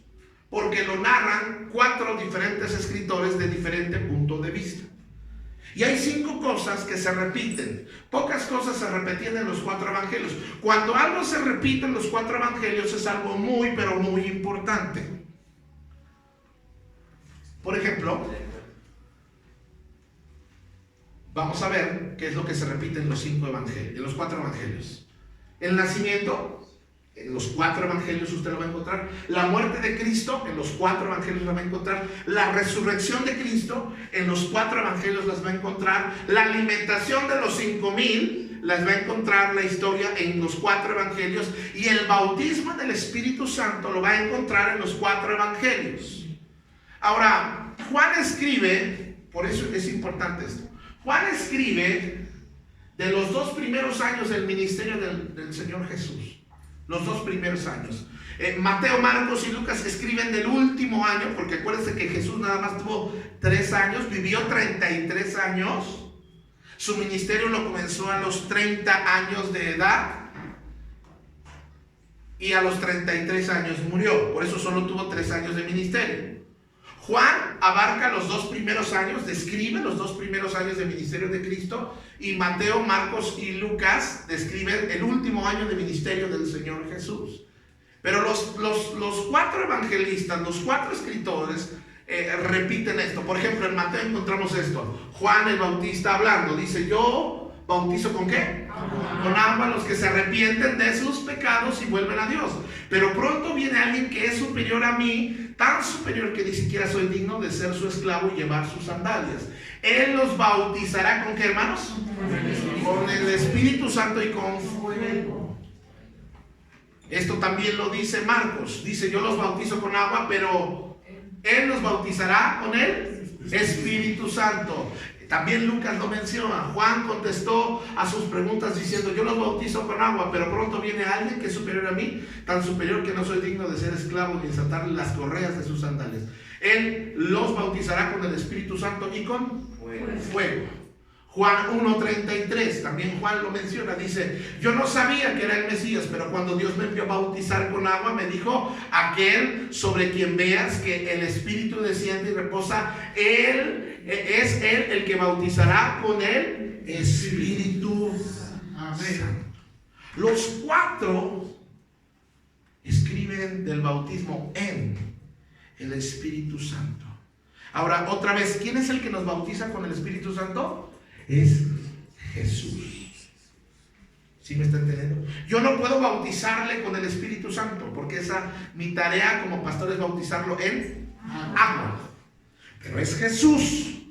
porque lo narran 4 diferentes escritores de diferente punto de vista. Y hay 5 cosas que se repiten. Pocas cosas se repetían en los 4 evangelios. Cuando algo se repite en los 4 evangelios es algo muy, pero muy importante. Por ejemplo, vamos a ver qué es lo que se repite en los 5 evangelios, en los 4 evangelios. El nacimiento, en los 4 evangelios usted lo va a encontrar. La muerte de Cristo, en los 4 evangelios la va a encontrar. La resurrección de Cristo, en los 4 evangelios las va a encontrar. La alimentación de los 5,000 las va a encontrar la historia en los 4 evangelios. Y el bautismo del Espíritu Santo lo va a encontrar en los 4 evangelios. Ahora, Juan escribe, por eso es importante esto, Juan escribe de los 2 primeros años del ministerio del Señor Jesús. Los 2 primeros años. Mateo, Marcos y Lucas escriben del último año, porque acuérdense que Jesús nada más tuvo 3 años, vivió 33 años. Su ministerio lo comenzó a los 30 años de edad y a los 33 años murió. Por eso solo tuvo 3 años de ministerio. Juan abarca los 2 primeros años, describe los 2 primeros años de ministerio de Cristo, y Mateo, Marcos y Lucas describen el último año de ministerio del Señor Jesús. Pero los 4 evangelistas, los 4 escritores repiten esto. Por ejemplo, en Mateo encontramos esto: Juan el Bautista hablando, dice: yo bautizo ¿con qué? Con agua a los que se arrepienten de sus pecados y vuelven a Dios. Pero pronto viene alguien que es superior a mí, tan superior que ni siquiera soy digno de ser su esclavo y llevar sus sandalias. Él los bautizará ¿con qué, hermanos? Con el Espíritu Santo y con fuego. Esto también lo dice Marcos. Dice: yo los bautizo con agua, pero Él los bautizará con el Espíritu Santo. También Lucas lo menciona. Juan contestó a sus preguntas diciendo: yo los bautizo con agua, pero pronto viene alguien que es superior a mí, tan superior que no soy digno de ser esclavo ni desatarle las correas de sus sandalias. Él los bautizará con el Espíritu Santo y con fuego. Juan 1:33, también Juan lo menciona, dice: yo no sabía que era el Mesías, pero cuando Dios me envió a bautizar con agua, me dijo: aquel sobre quien veas que el Espíritu desciende y reposa, es Él el que bautizará con el Espíritu Santo. Los 4 escriben del bautismo en el Espíritu Santo. Ahora, otra vez, ¿quién es el que nos bautiza con el Espíritu Santo? Es Jesús. ¿Sí me está entendiendo? Yo no puedo bautizarle con el Espíritu Santo, porque mi tarea como pastor es bautizarlo en agua. Pero es Jesús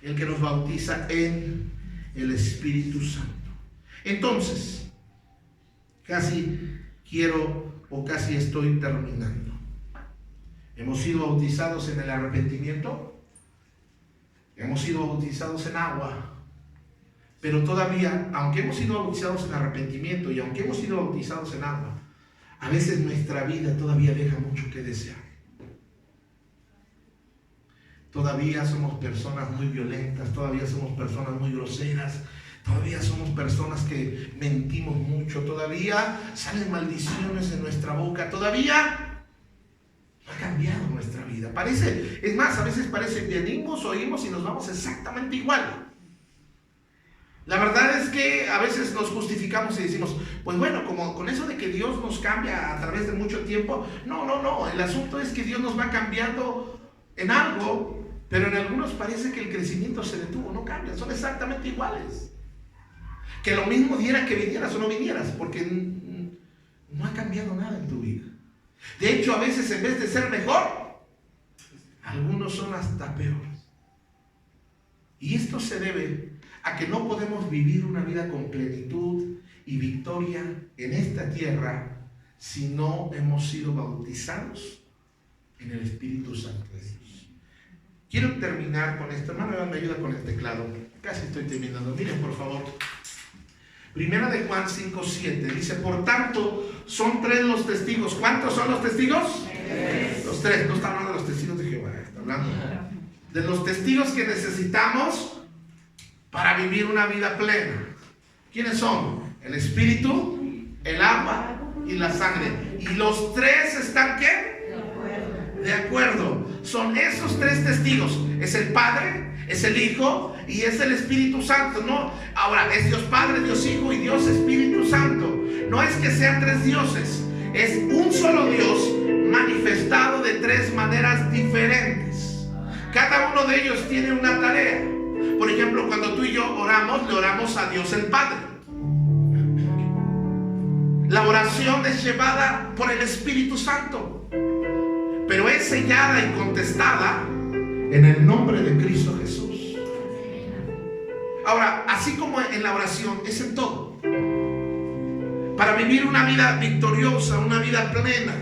el que nos bautiza en el Espíritu Santo. Entonces, casi estoy terminando. Hemos sido bautizados en el arrepentimiento, hemos sido bautizados en agua, pero todavía, aunque hemos sido bautizados en arrepentimiento y aunque hemos sido bautizados en agua, a veces nuestra vida todavía deja mucho que desear. Todavía somos personas muy violentas, todavía somos personas muy groseras, todavía somos personas que mentimos mucho, todavía salen maldiciones en nuestra boca, todavía no ha cambiado nuestra vida. Es más, a veces parece que venimos, oímos y nos vamos exactamente igual. La verdad es que a veces nos justificamos y decimos, pues bueno, como con eso de que Dios nos cambia a través de mucho tiempo, no, el asunto es que Dios nos va cambiando en algo, pero en algunos parece que el crecimiento se detuvo, no cambia, son exactamente iguales. Que lo mismo diera que vinieras o no vinieras, porque no ha cambiado nada en tu vida. De hecho, a veces en vez de ser mejor, algunos son hasta peores. Y esto se debe a que no podemos vivir una vida con plenitud y victoria en esta tierra si no hemos sido bautizados en el Espíritu Santo de Dios. Quiero terminar con esto. Hermano, me ayuda con el teclado. Casi estoy terminando. Miren, por favor. Primera de Juan 5:7 dice, por tanto, son 3 los testigos. ¿Cuántos son los testigos? 3. Los 3. No está hablando de los testigos de Jehová, está hablando de los testigos que necesitamos para vivir una vida plena. ¿Quiénes son? El Espíritu, el agua y la sangre. Y los 3 están ¿qué? De acuerdo. Son esos 3 testigos. Es el Padre, es el Hijo y es el Espíritu Santo. No, ahora es Dios Padre, Dios Hijo y Dios Espíritu Santo. No es que sean 3 dioses, es un solo Dios manifestado de 3 maneras diferentes. Cada uno de ellos tiene una tarea. Por ejemplo, cuando tú y yo oramos, le oramos a Dios el Padre. La oración es llevada por el Espíritu Santo, pero es sellada y contestada en el nombre de Cristo Jesús. Ahora, así como en la oración, es en todo. Para vivir una vida victoriosa, una vida plena,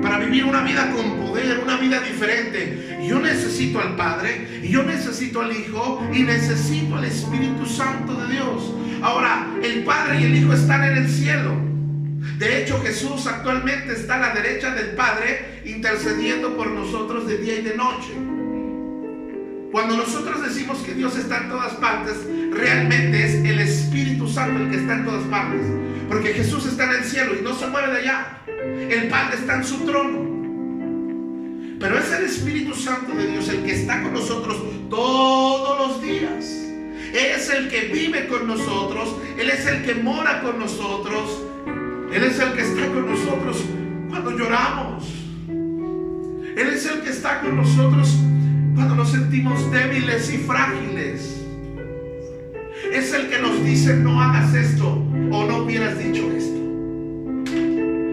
para vivir una vida con poder, una vida diferente, yo necesito al Padre, y yo necesito al Hijo, y necesito al Espíritu Santo de Dios. Ahora, el Padre y el Hijo están en el cielo. De hecho, Jesús actualmente está a la derecha del Padre, intercediendo por nosotros de día y de noche. Cuando nosotros decimos que Dios está en todas partes, realmente es el Espíritu Santo el que está en todas partes, porque Jesús está en el cielo y no se mueve de allá. El Padre está en su trono, pero es el Espíritu Santo de Dios el que está con nosotros todos los días. Es el que vive con nosotros, Él es el que mora con nosotros, Él es el que está con nosotros cuando lloramos, Él es el que está con nosotros cuando nos sentimos débiles y frágiles. Es el que nos dice, no hagas esto o no hubieras dicho esto.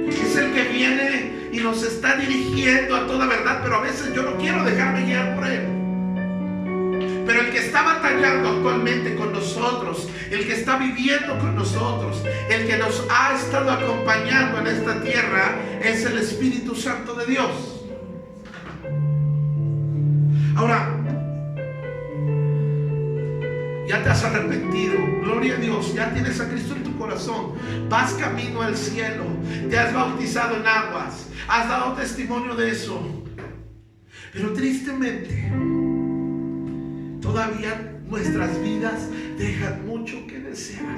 Es el que viene y nos está dirigiendo a toda verdad, pero a veces yo no quiero dejarme guiar por Él. Pero el que está batallando actualmente con nosotros, el que está viviendo con nosotros, el que nos ha estado acompañando en esta tierra, es el Espíritu Santo de Dios. Ahora, ya te has arrepentido, gloria a Dios, ya tienes a Cristo en tu corazón, vas camino al cielo, te has bautizado en aguas, has dado testimonio de eso, pero tristemente todavía nuestras vidas dejan mucho que desear.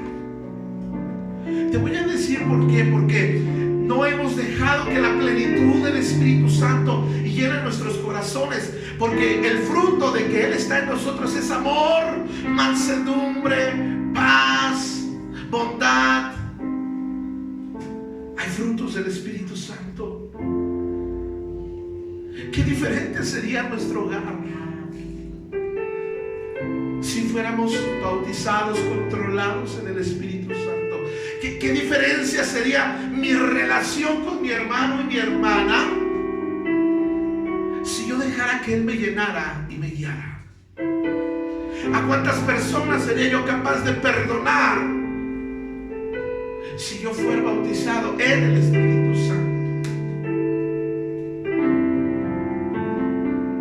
Te voy a decir por qué. Porque no hemos dejado que la plenitud del Espíritu Santo llene nuestros corazones, porque el fruto de que Él está en nosotros es amor, mansedumbre, paz, bondad. Hay frutos del Espíritu Santo. Qué diferente sería nuestro hogar si fuéramos bautizados, controlados en el Espíritu Santo. ¿Qué diferencia sería mi relación con mi hermano y mi hermana si yo dejara que Él me llenara y me guiara? ¿A cuántas personas sería yo capaz de perdonar si yo fuera bautizado en el Espíritu Santo?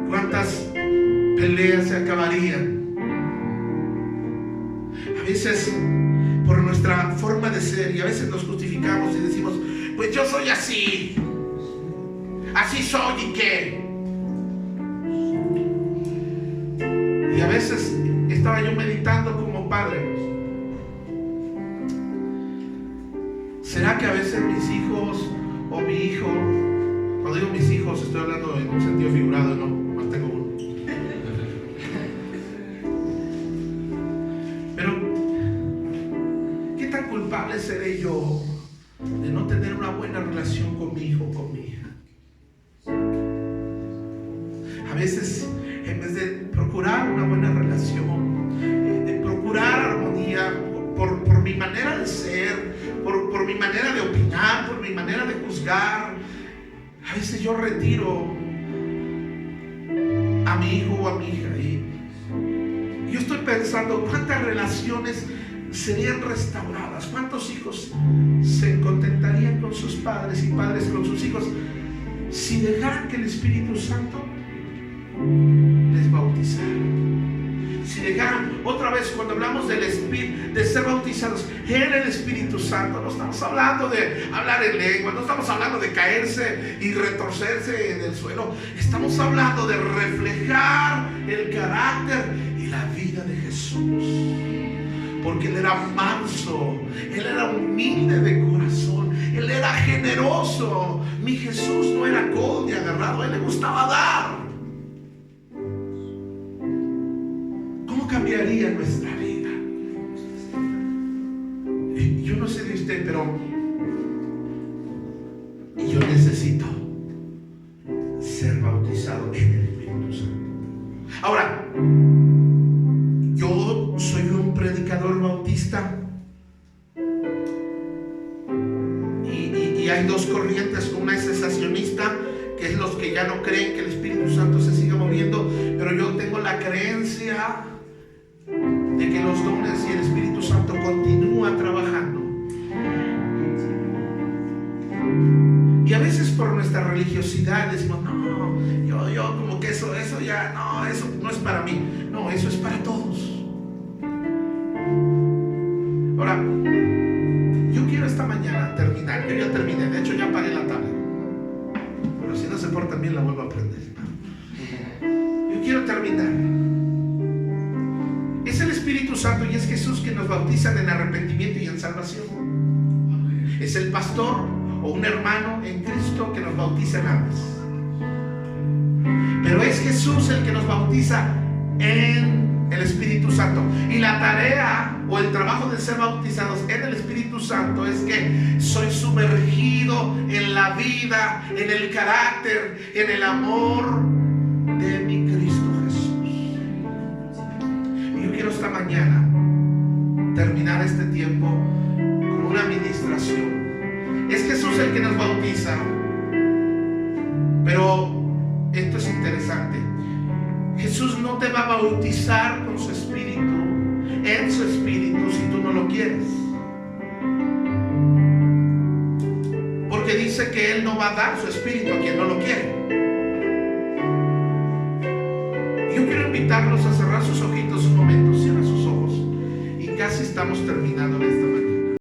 ¿Cuántas peleas se acabarían? A veces por nuestra forma de ser, y a veces nos justificamos y decimos, pues yo soy así soy, ¿y qué? estaba yo meditando como padre. ¿Será que a veces mis hijos o mi hijo, cuando digo mis hijos estoy hablando en un sentido figurado, no, más tengo uno? Pero, ¿qué tan culpable seré yo de no tener una buena relación con mi hijo o con mi hija? A veces, en vez de procurar una buena relación, de procurar armonía, por mi manera de ser, por mi manera de opinar, por mi manera de juzgar, a veces yo retiro a mi hijo o a mi hija y yo estoy pensando cuántas relaciones serían restauradas, cuántos hijos se contentarían con sus padres y padres con sus hijos si dejaran que el Espíritu Santo les bautizara. Si dejaran, otra vez cuando hablamos del Espíritu, de ser bautizados en el Espíritu Santo, no estamos hablando de hablar en lengua, no estamos hablando de caerse y retorcerse en el suelo, estamos hablando de reflejar el carácter y la vida de Jesús, porque Él era manso, Él era humilde de corazón, Él era generoso. Mi Jesús no era codo ni agarrado, a Él le gustaba dar. ¿Cómo cambiaría nuestra vida? Yo no sé de usted, pero yo necesito ser bautizado en el Espíritu Santo. Ahora, yo soy un predicador bautista y hay dos corrientes. Una es cesacionista, que es los que ya no creen que el Espíritu Santo se siga moviendo, pero yo tengo la creencia de que los dones y el Espíritu Santo continúa trabajando. Y a veces por nuestra religiosidad decimos, no, yo como que eso ya, no, eso no es para mí. No, eso es para todos. Ahora, yo quiero esta mañana terminar. Yo ya terminé, de hecho ya paré la tabla. Pero si no se portan bien la vuelvo a aprender. Yo quiero terminar. Es el Espíritu Santo y es Jesús que nos bautiza en arrepentimiento y en salvación. Es el pastor o un hermano en Cristo que nos bautiza en aguas. Pero es Jesús el que nos bautiza en el Espíritu Santo. Y la tarea o el trabajo de ser bautizados en el Espíritu Santo es que soy sumergido en la vida, en el carácter, en el amor de mi Cristo Jesús. Y yo quiero esta mañana terminar este tiempo con una administración. Es Jesús el que nos bautiza, pero esto es interesante. Jesús no te va a bautizar con su espíritu, en su espíritu, si tú no lo quieres, porque dice que Él no va a dar su espíritu a quien no lo quiere. Yo quiero invitarlos a cerrar sus ojitos un momento. Cierra sus ojos y casi estamos terminando en esta mañana.